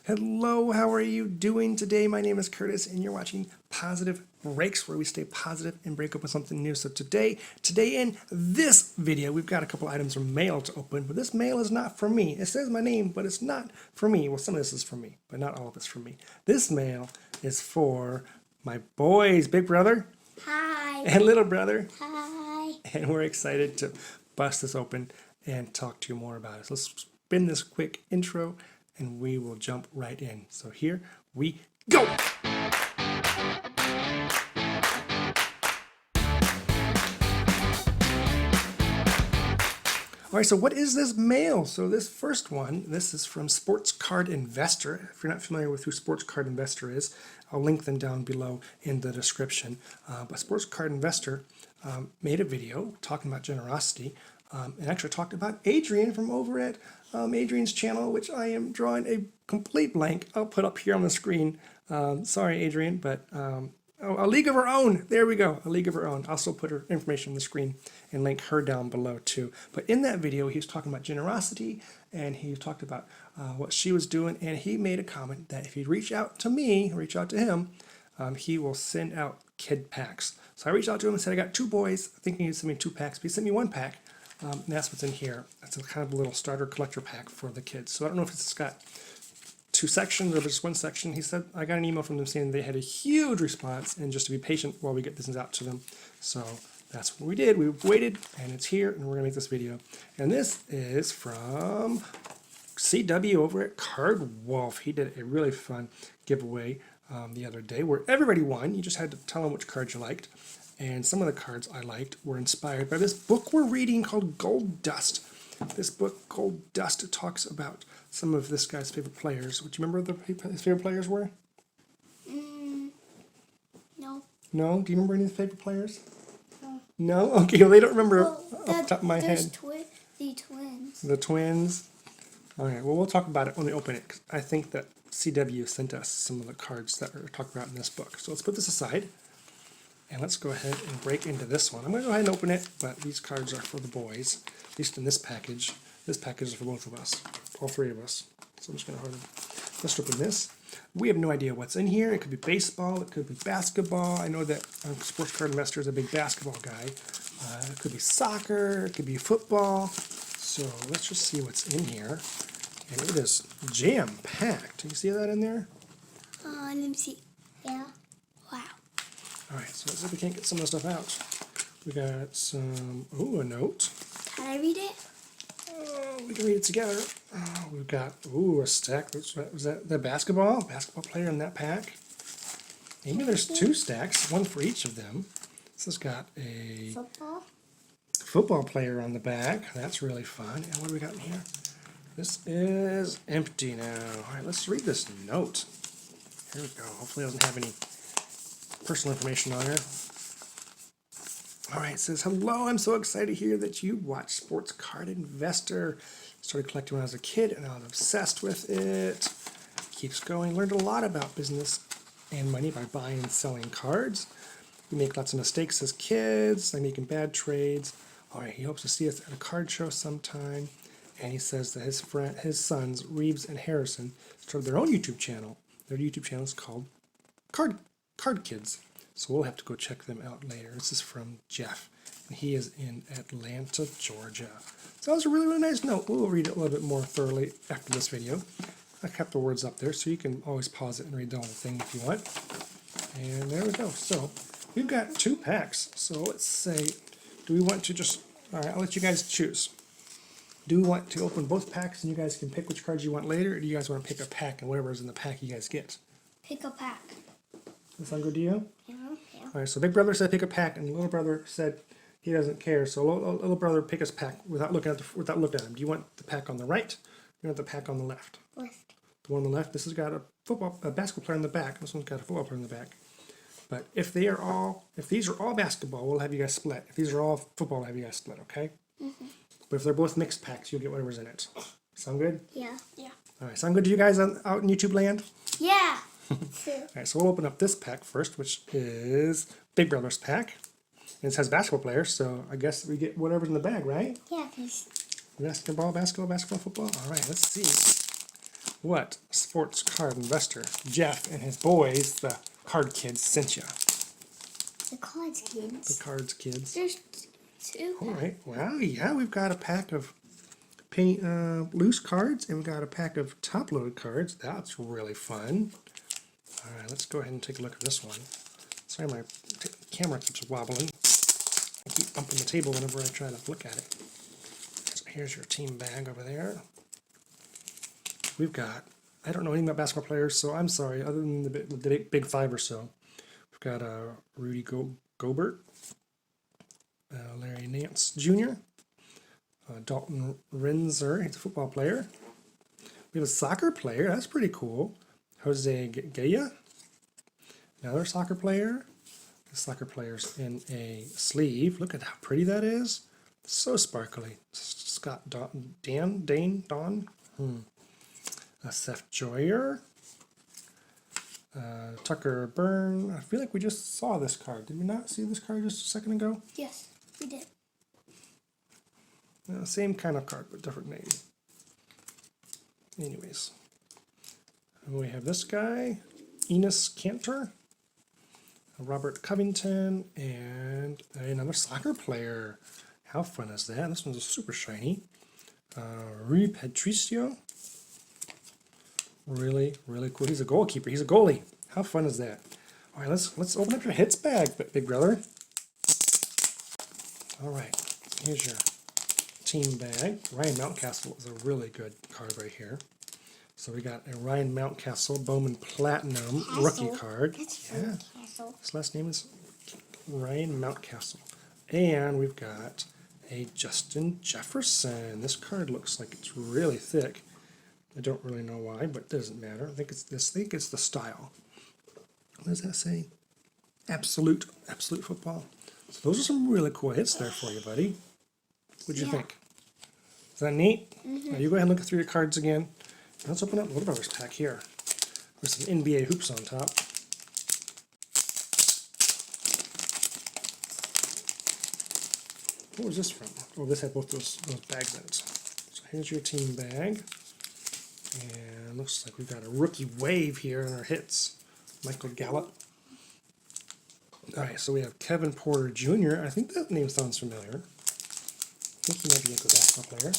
Hello, how are you doing today? My name is Curtis and you're watching Positive Breaks, where we stay positive and break open something new. So today in this video, we've got a couple items from mail to open, but this mail is not for me. It says my name, but it's not for me. Well, some of this is for me, but not all of it's for me. This mail is for my boys, big brother. Hi. And little brother. Hi. And we're excited to bust this open and talk to you more about it. So let's spin this quick intro and we will jump right in. So here we go. All right, so what is this mail? So this first one, this is from Sports Card Investor. If you're not familiar with who Sports Card Investor is, I'll link them down below in the description. But Sports Card Investor made a video talking about generosity and actually talked about Adrian from over at Adrian's channel, which I am drawing a complete blank. I'll put up here on the screen. Sorry, Adrian, but A League of Her Own. There we go. A League of Her Own. I'll also put her information on the screen and link her down below too. But in that video, he was talking about generosity and he talked about what she was doing. And he made a comment that if you reach out to me, reach out to him, he will send out kid packs. So I reached out to him and said, I got 2 boys. I think he needs to send me 2 packs. But he sent me 1 pack. And that's what's in here. It's a kind of a little starter collector pack for the kids. So I don't know if it's got 2 sections or just 1 section. He said, I got an email from them saying they had a huge response and just to be patient while we get this out to them. So that's what we did. We waited and it's here and we're gonna make this video. And this is from CW over at Card Wolf. He did a really fun giveaway the other day where everybody won. You just had to tell them which cards you liked. And some of the cards I liked were inspired by this book we're reading called Gold Dust. This book, Gold Dust, talks about some of this guy's favorite players. Would you remember his favorite players were? No. No? Do you remember any of his favorite players? No. No? Okay, well, they don't remember Well, off the top of my head. The twins. The twins? Alright, well, we'll talk about it when we open it. 'Cause I think that CW sent us some of the cards that are talked about in this book. So let's put this aside. And let's go ahead and break into this one. I'm going to go ahead and open it, but these cards are for the boys, at least in this package. This package is for both of us, all 3 of us. So I'm just going to let's open this. We have no idea what's in here. It could be baseball, it could be basketball. I know that Sports Card Investor is a big basketball guy. It could be soccer, it could be football. So let's just see what's in here. And it is jam-packed. Do you see that in there? Let me see. Yeah. Wow. Alright, so let's see if we can't get some of the stuff out. We got some, a note. Can I read it? Oh, we can read it together. Oh, we've got, a stack. Was that the basketball player in that pack? Maybe there's 2 stacks, 1 for each of them. This has got a football player on the back. That's really fun. And what do we got in here? This is empty now. Alright, let's read this note. Here we go. Hopefully it doesn't have any personal information on her. All right, it says, hello, I'm so excited to hear that you watch Sports Card Investor. Started collecting when I was a kid and I was obsessed with it. Keeps going. Learned a lot about business and money by buying and selling cards. We make lots of mistakes as kids, like making bad trades. All right, he hopes to see us at a card show sometime. And he says that his sons, Reeves and Harrison, started their own YouTube channel. Their YouTube channel is called Card Kids. So we'll have to go check them out later. This is from Jeff, and he is in Atlanta, Georgia. So that was a really, really nice note. We'll read it a little bit more thoroughly after this video. I kept the words up there, so you can always pause it and read the whole thing if you want. And there we go. So we've got 2 packs. So let's say, do we want to just, all right, I'll let you guys choose. Do we want to open both packs and you guys can pick which cards you want later, or do you guys want to pick a pack and whatever's in the pack you guys get? Pick a pack. That sound good to you? Yeah. All right, so big brother said pick a pack, and little brother said he doesn't care. So little brother pick his pack without looking at him. Do you want the pack on the right? Or you want the pack on the left? Left. The one on the left. This has got a basketball player on the back. This one's got a football player on the back. But if these are all basketball, we'll have you guys split. If these are all football, we'll have you guys split. Okay? But if they're both mixed packs, you'll get whatever's in it. Sound good? Yeah. Yeah. All right. Sound good to you guys out in YouTube land? Yeah. Alright, so we'll open up this pack first, which is Big Brother's pack. And it says basketball players, so I guess we get whatever's in the bag, right? Yeah, because Basketball, football. Alright, let's see what sports card investor Jeff and his boys, the card kids, sent you. The cards, The kids. cards kids. There's two. All right. Wow. Yeah, we've got a pack of loose cards, and we've got a pack of top-loaded cards. That's really fun. All right, let's go ahead and take a look at this one. Sorry, my camera keeps wobbling. I keep bumping the table whenever I try to look at it. So here's your team bag over there. We've got, I don't know anything about basketball players, so I'm sorry, other than the big five or so. We've got Rudy Gobert, Larry Nance Jr., Dalton Renzer, he's a football player. We have a soccer player, that's pretty cool. Jose Gaya, another soccer player. The soccer player's in a sleeve. Look at how pretty that is. So sparkly. Scott Don. Seth Joyer. Tucker Byrne. I feel like we just saw this card. Did we not see this card just a second ago? Yes, we did. Same kind of card, but different name. Anyways. And we have this guy, Enos Cantor, Robert Covington, and another soccer player. How fun is that? This one's super shiny. Rui Patricio. Really, really cool. He's a goalkeeper. He's a goalie. How fun is that? All right, let's open up your hits bag, big brother. All right, here's your team bag. Ryan Mountcastle is a really good card right here. So we got a Ryan Mountcastle Bowman Platinum rookie card. That's Yeah, Castle. his last name is Ryan Mountcastle. And we've got a Justin Jefferson. This card looks like it's really thick. I don't really know why, but it doesn't matter. I think it's the style. What does that say? Absolute football. So those are some really cool hits there for you, buddy. What'd you think? Is that neat? Now you go ahead and look through your cards again. Let's open up Little Brothers pack here with some NBA hoops on top. What was this from? Oh, this had both those bags in it. So here's your team bag. And looks like we've got a rookie wave here in our hits. Michael Gallup. All right, so we have Kevin Porter Jr. I think that name sounds familiar. I think he might be a good basketball player.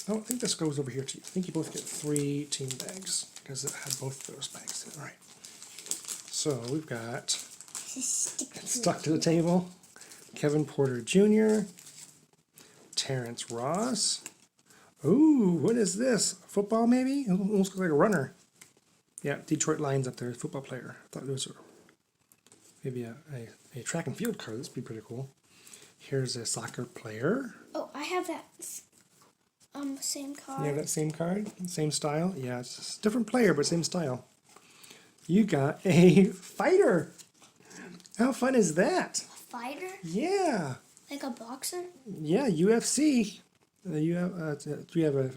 Oh, I think this goes over here too. I think you both get 3 team bags because it had both of those bags in. All right. So we've got stuck to the table. Kevin Porter Jr., Terrence Ross. Ooh, what is this? Football maybe? It almost looks like a runner. Yeah, Detroit Lions up there, football player. I thought those were maybe a track and field card. This would be pretty cool. Here's a soccer player. Oh, I have that same card. You have that same card? Same style? Yeah, it's just a different player, but same style. You got a fighter. How fun is that? A fighter? Yeah. Like a boxer? Yeah, UFC. You have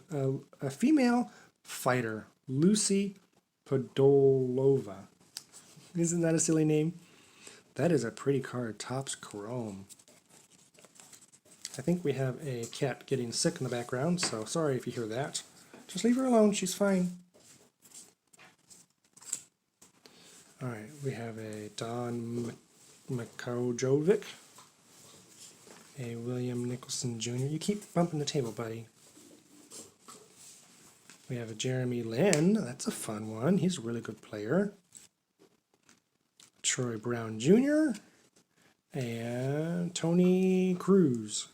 a female fighter, Lucy Podolova. Isn't that a silly name? That is a pretty card. Topps Chrome. I think we have a cat getting sick in the background, so sorry if you hear that. Just leave her alone. She's fine. All right, we have a Don Mikojovic, a William Nicholson Jr. You keep bumping the table, buddy. We have a Jeremy Lin. That's a fun one. He's a really good player. Troy Brown Jr. and Tony Cruz.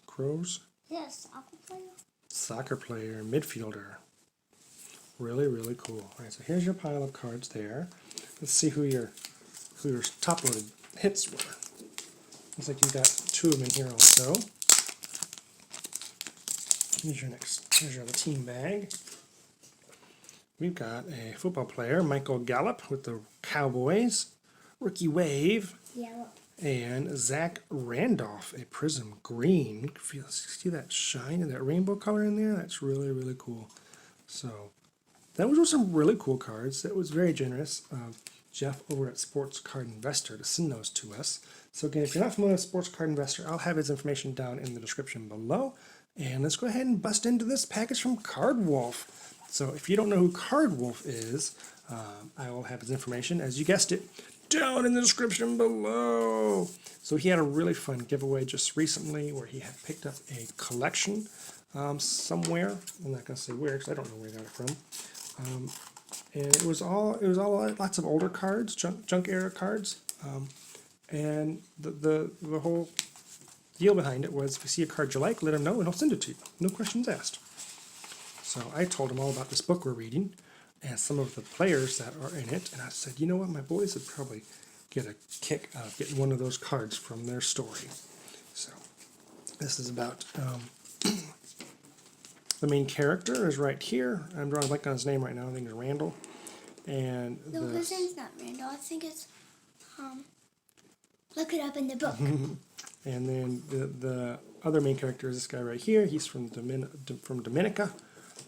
Yes, soccer player. Soccer player, midfielder. Really, really cool. All right, so here's your pile of cards there. Let's see who your top-loaded hits were. Looks like you've got 2 of them in here also. Here's your other team bag. We've got a football player, Michael Gallup with the Cowboys, rookie wave, Yellow. and Zach Randolph, a prism green. See that shine and that rainbow color in there? That's really, really cool. So that was some really cool cards. That was very generous of Jeff over at Sports Card Investor to send those to us. So again, if you're not familiar with Sports Card Investor, I'll have his information down in the description below. And let's go ahead and bust into this package from Card Wolf. So if you don't know who Card Wolf is, I will have his information, as you guessed it, down in the description below. So he had a really fun giveaway just recently where he had picked up a collection somewhere. I'm not going to say where because I don't know where he got it from. And it was all lots of older cards, junk era cards. And the whole deal behind it was, if you see a card you like, let him know and I'll send it to you. No questions asked. So I told him all about this book we're reading and some of the players that are in it. And I said, you know what, my boys would probably get a kick out of getting one of those cards from their story. So this is about the main character is right here. I'm drawing a blank on his name right now. I think it's Randall. And No, his name's not Randall. I think it's look it up in the book. And then the other main character is this guy right here. He's from Dominica,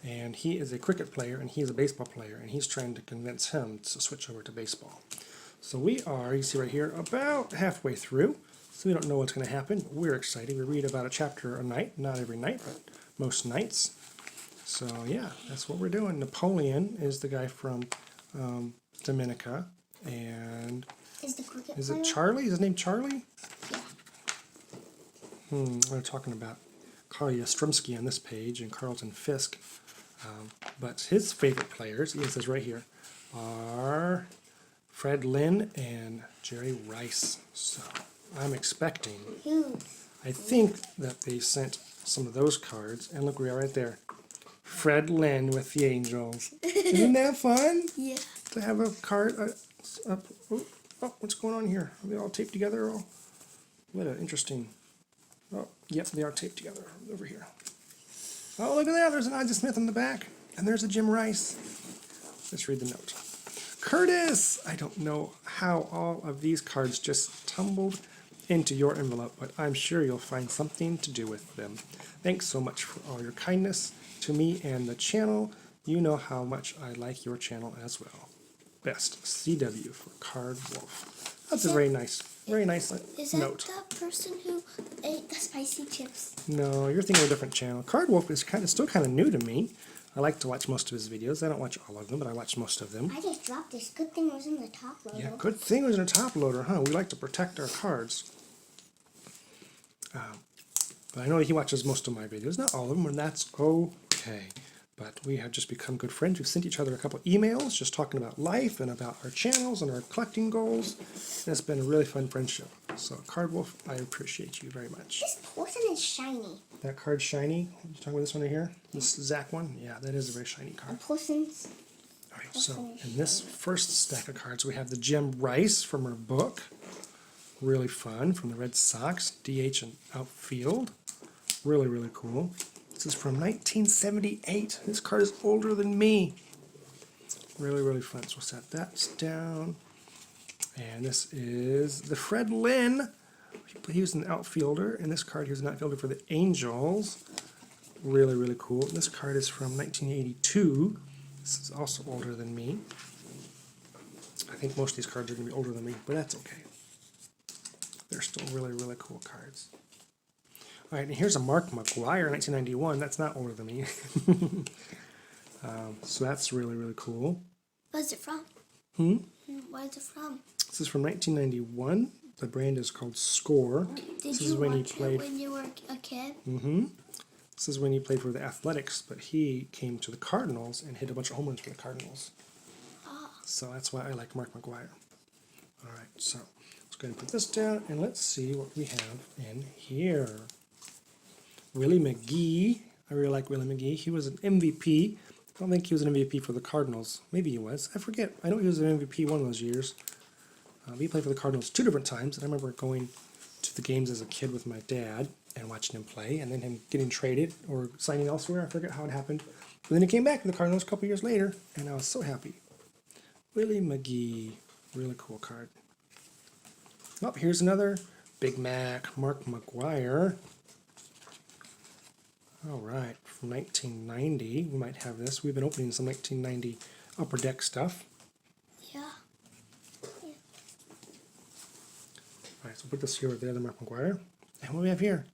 and he is a cricket player, and he's a baseball player, and he's trying to convince him to switch over to baseball. So we are, you see right here, about halfway through. So we don't know what's going to happen. We're excited. We read about a chapter a night, not every night, but most nights. So yeah, that's what we're doing. Napoleon is the guy from Dominica, and is it Charlie? Is his name Charlie? Yeah. We're talking about Carl Yastrzemski on this page and Carlton Fisk. But his favorite players, he says right here, are Fred Lynn and Jerry Rice. So I'm expecting, I think that they sent some of those cards, and look, we are right there. Fred Lynn with the Angels. Isn't that fun? Yeah. To have a card up. Oh, what's going on here? Are they all taped together? Oh, what an interesting. Oh, yep, they are taped together over here. Oh, look at that. There's an Ozzie Smith in the back. And there's a Jim Rice. Let's read the note. Curtis! I don't know how all of these cards just tumbled into your envelope, but I'm sure you'll find something to do with them. Thanks so much for all your kindness to me and the channel. You know how much I like your channel as well. Best, CW for Card Wolf. That's a very nice Is that note. the person who ate the spicy chips? No, you're thinking of a different channel. Card Wolf is still kind of new to me. I like to watch most of his videos. I don't watch all of them, but I watch most of them. I just dropped this. Good thing it was in the top loader. Yeah, good thing it was in a top loader, huh? We like to protect our cards. But I know he watches most of my videos, not all of them, and that's okay. But we have just become good friends. We've sent each other a couple emails just talking about life and about our channels and our collecting goals. And it's been a really fun friendship. So, Card Wolf, I appreciate you very much. This portion is shiny. That card's shiny. You talking about this one right here? This Zach one? Yeah, that is a very shiny card. The portion's... All right, so in this first stack of cards, we have the Jim Rice from her book. Really fun, from the Red Sox, DH and outfield. Really, really cool. This is from 1978. This card is older than me. Really, really fun. So we'll set that down. And this is the Fred Lynn. He was an outfielder. And this card, he was an outfielder for the Angels. Really, really cool. And this card is from 1982. This is also older than me. I think most of these cards are going to be older than me, but that's okay. They're still really, really cool cards. All right, and here's a Mark McGuire, 1991. That's not older than me. So that's really, really cool. Where's it from? Where's it from? This is from 1991. The brand is called Score. Did you watch it when you were a kid? This is when he played for the Athletics, but he came to the Cardinals and hit a bunch of home runs for the Cardinals. So that's why I like Mark McGuire. All right, so let's go ahead and put this down, and let's see what we have in here. Willie McGee. I really like Willie McGee. He was an MVP. I don't think he was an MVP for the Cardinals. Maybe he was. I forget. I know he was an MVP one of those years. He played for the Cardinals 2 different times, and I remember going to the games as a kid with my dad and watching him play, and then him getting traded or signing elsewhere. I forget how it happened. But then he came back to the Cardinals a couple years later, and I was so happy. Willie McGee. Really cool card. Oh, here's another Big Mac, Mark McGuire. All right, from 1990, we might have this. We've been opening some 1990 Upper Deck stuff. Yeah. All right, so put this here with the other Mark McGuire. And what do we have here?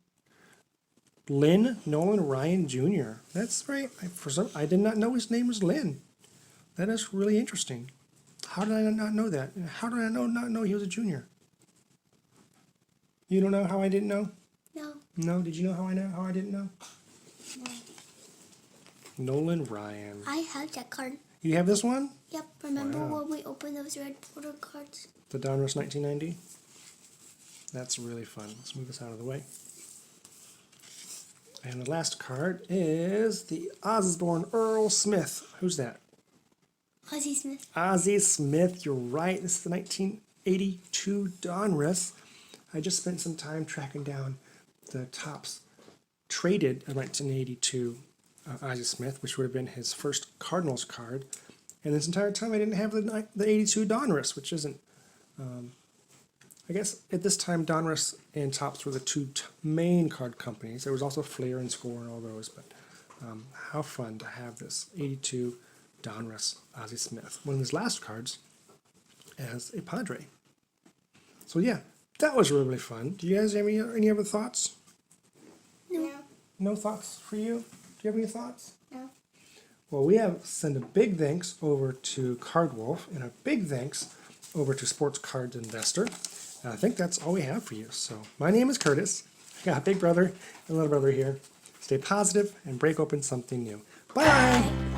Lynn Nolan Ryan Jr. That's right. I did not know his name was Lynn. That is really interesting. How did I not know that? How did I not know he was a junior? You don't know how I didn't know? No. No? Did you know how I didn't know? No. Nolan Ryan. I have that card. You have this one? Yep. Remember Wow. when we opened those red photo cards? The Donruss 1990? That's really fun. Let's move this out of the way. And the last card is the Osborne Earl Smith. Who's that? Ozzie Smith. Ozzie Smith, you're right. This is the 1982 Donruss. I just spent some time tracking down the Topps traded 1982 Ozzie Smith, which would have been his first Cardinals card. And this entire time I didn't have the 82 Donruss, which isn't... I guess at this time Donruss and Topps were the two main card companies. There was also Flair and Score and all those, but how fun to have this 82 Donruss Ozzie Smith, one of his last cards as a Padre. So yeah, that was really fun. Do you guys have any other thoughts? No. No thoughts for you? Do you have any thoughts? No. Well, we have send a big thanks over to Card Wolf and a big thanks over to Sports Cards Investor. And I think that's all we have for you. So my name is Curtis. I got a big brother and little brother here. Stay positive and break open something new. Bye. Bye.